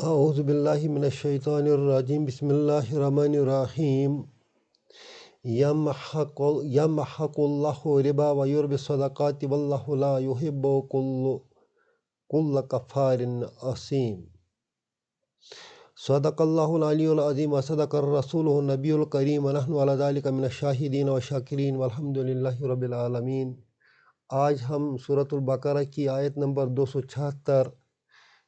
اعوذ باللہ من الشیطان الرجیم بسم اللہ الرحمن الرحیم یمحق اللہ ربا ویربی الصدقات واللہ لا یحب کل کفار اثیم صدق اللہ العلی العظیم وصدق الرسول النبی الکریم ونحن علی ذلک من الشاہدین والشاکرین والحمد للہ رب العالمین۔ آج ہم سورۃ البقرہ کی آیت نمبر 276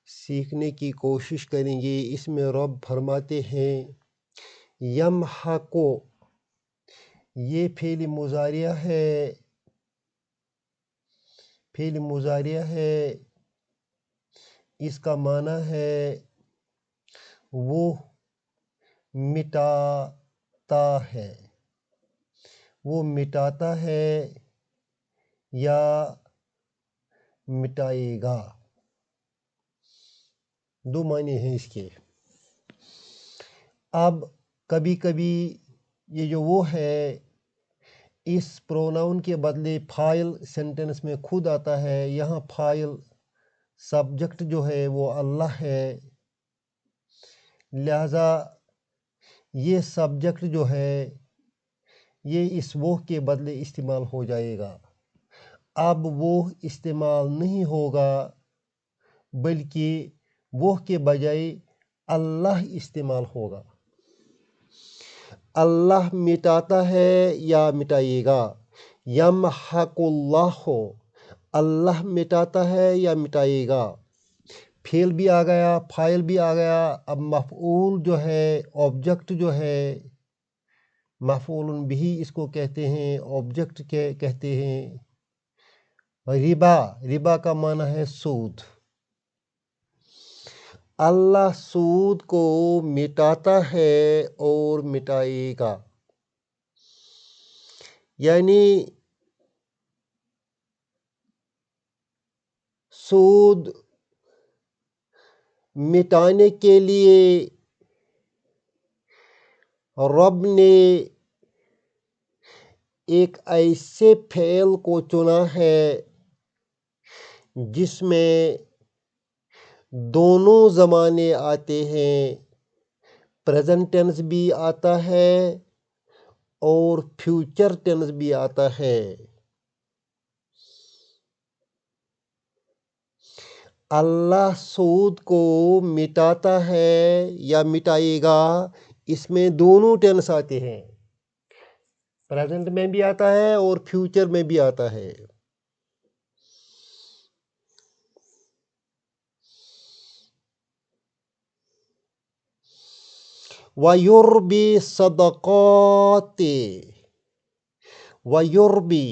سیکھنے کی کوشش کریں گے۔ اس میں رب فرماتے ہیں یمحقو، یہ فعل مضارعہ ہے، اس کا معنی ہے وہ مٹاتا ہے یا مٹائے گا، دو معنی ہیں اس کے۔ اب کبھی کبھی یہ جو وہ ہے، اس پروناؤن کے بدلے فاعل سینٹنس میں خود آتا ہے۔ یہاں فاعل سبجیکٹ جو ہے وہ اللہ ہے، لہذا یہ سبجیکٹ جو ہے یہ اس وہ کے بدلے استعمال ہو جائے گا۔ اب وہ استعمال نہیں ہوگا بلکہ وہ کے بجائے اللہ استعمال ہوگا۔ اللہ مٹاتا ہے یا مٹائے گا۔ یمحق اللہ، اللہ مٹاتا ہے یا مٹائے گا۔ فعل بھی آ گیا، فاعل بھی آ گیا۔ اب مفعول جو ہے، آبجیکٹ جو ہے، مفعول بھی اس کو کہتے ہیں، آبجیکٹ کہتے ہیں۔ ربا کا معنی ہے سود۔ اللہ سود کو مٹاتا ہے اور مٹائے گا، یعنی سود مٹانے کے لیے رب نے ایک ایسے فعل کو چنا ہے جس میں دونوں زمانے آتے ہیں، پریزنٹ ٹینس بھی آتا ہے اور فیوچر ٹینس بھی آتا ہے۔ اللہ سود کو مٹاتا ہے یا مٹائے گا، اس میں دونوں ٹینس آتے ہیں، پریزنٹ میں بھی آتا ہے اور فیوچر میں بھی آتا ہے۔ وَيُرْبِي صَدَقَاتِ، وَيُرْبِي،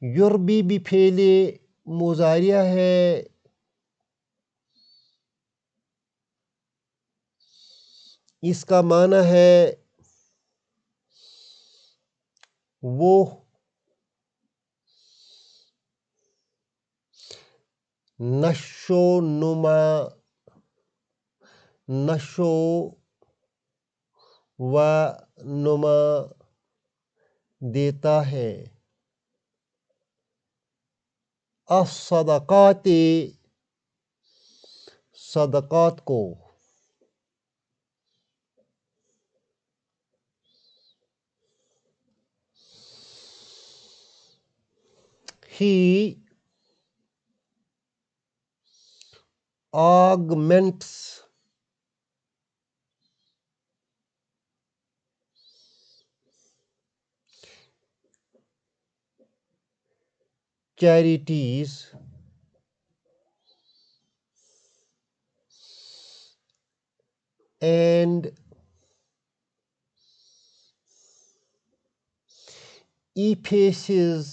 یربی بھی فعل مضارعہ ہے، اس کا معنی ہے وہ نشو و نما دیتا ہے۔ الصدقات، صدقات کو۔ He augments charities and effaces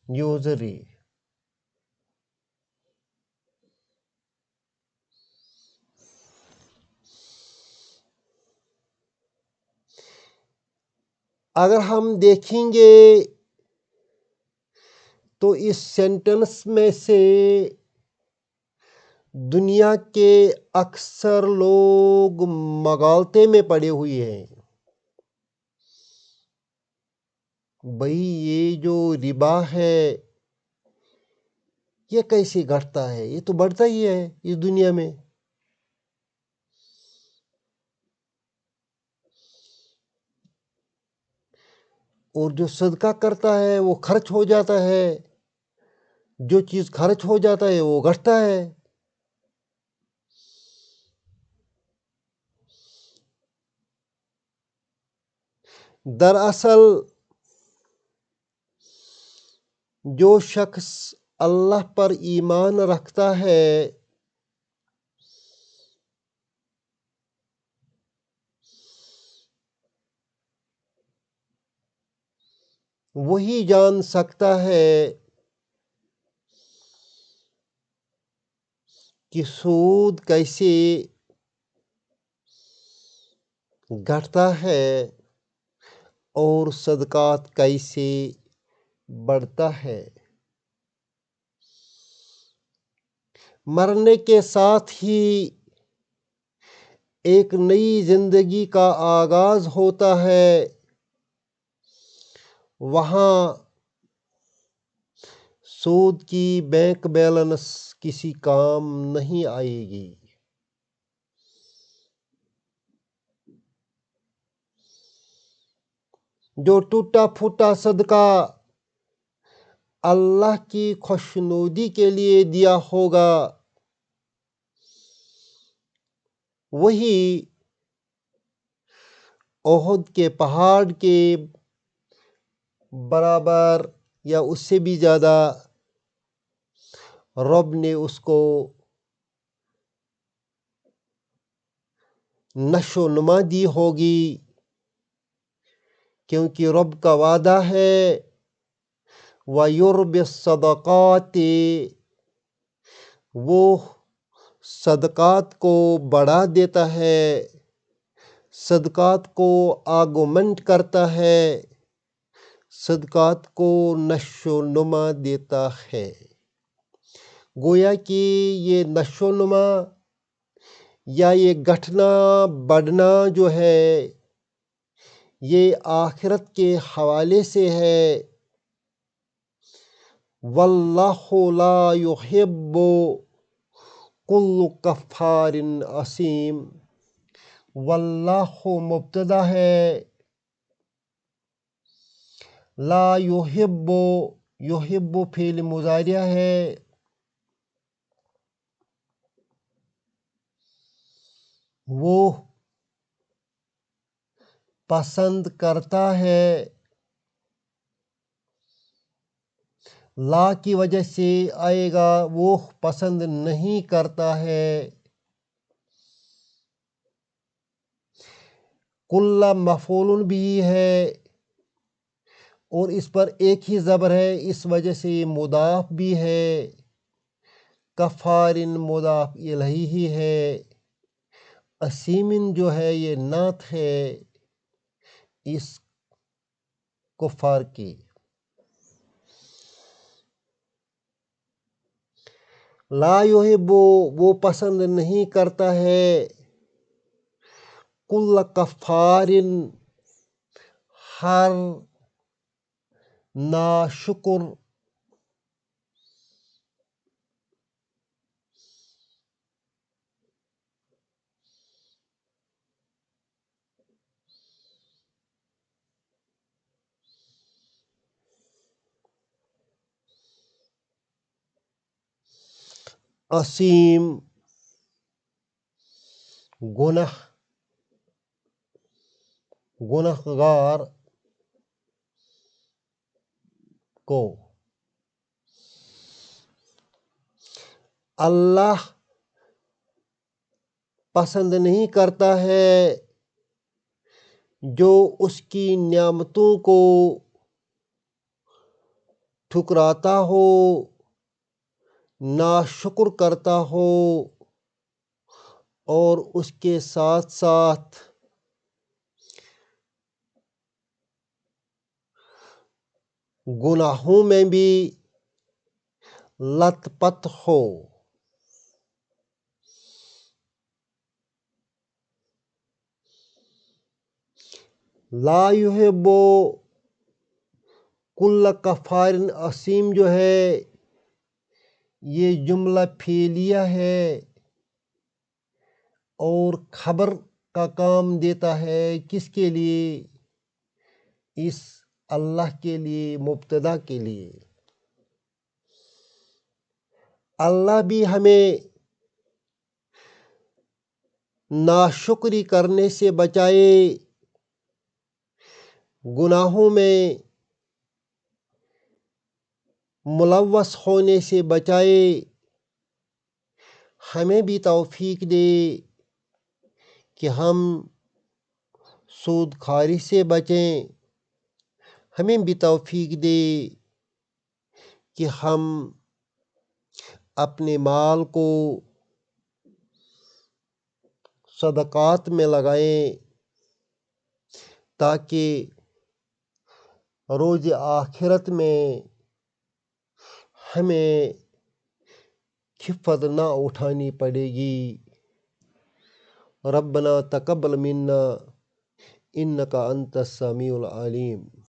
usury۔ اگر ہم دیکھیں گے تو اس سینٹنس میں سے دنیا کے اکثر لوگ مغالطے میں پڑے ہوئے ہیں۔ بھئی یہ جو ربا ہے یہ کیسے گھٹتا ہے؟ یہ تو بڑھتا ہی ہے اس دنیا میں۔ اور جو صدقہ کرتا ہے وہ خرچ ہو جاتا ہے، جو چیز خرچ ہو جاتا ہے وہ گھٹتا ہے۔ دراصل جو شخص اللہ پر ایمان رکھتا ہے وہی جان سکتا ہے کہ سود کیسے گھٹتا ہے اور صدقات کیسے بڑھتا ہے۔ مرنے کے ساتھ ہی ایک نئی زندگی کا آغاز ہوتا ہے۔ وہاں سود کی بینک بیلنس کسی کام نہیں آئے گی۔ جو ٹوٹا پھوٹا صدقہ اللہ کی خوشنودی کے لیے دیا ہوگا وہی احد کے پہاڑ کے برابر یا اس سے بھی زیادہ رب نے اس کو نشو نما دی ہوگی، کیونکہ رب کا وعدہ ہے وَيُرْبِ الصَّدَقَاتِ، وہ صدقات کو بڑھا دیتا ہے، صدقات کو آگمنٹ کرتا ہے، صدقات کو نشو نما دیتا ہے۔ گویا کہ یہ نشو نما یا یہ گھٹنا بڑھنا جو ہے یہ آخرت کے حوالے سے ہے۔ وَاللَّهُ لَا يُحِبُّ كُلُّ كَفَّارٍ أَثِيمٍ۔ واللہ مبتدا ہے، لا یحب، یحب فعل مضارع ہے، وہ پسند کرتا ہے، لا کی وجہ سے آئے گا وہ پسند نہیں کرتا ہے۔ کل مفعول بھی ہے اور اس پر ایک ہی زبر ہے، اس وجہ سے یہ مضاف بھی ہے، کفارن مضاف الیہ ہی ہے، اسیمن جو ہے یہ نعت ہے اس کفار کی۔ لا یحب وہ پسند نہیں کرتا ہے، کل کفارن ہر ناشکر، اسیم گنہگار کو۔ اللہ پسند نہیں کرتا ہے جو اس کی نعمتوں کو ٹھکراتا ہو، ناشکر کرتا ہو اور اس کے ساتھ ساتھ گناہوں میں بھی لت پت ہو۔ لا یحب کل کفار اسیم جو ہے یہ جملہ فعلیہ ہے اور خبر کا کام دیتا ہے کس کے لیے؟ اس اللہ کے لیے، مبتدا کے لیے۔ اللہ بھی ہمیں ناشکری کرنے سے بچائے، گناہوں میں ملوث ہونے سے بچائے، ہمیں بھی توفیق دے کہ ہم سود خواری سے بچیں، ہمیں بھی توفیق دے کہ ہم اپنے مال کو صدقات میں لگائیں تاکہ روز آخرت میں ہمیں خفت نہ اٹھانی پڑے گی۔ ربنا تقبل منا انک انت السمیع العلیم۔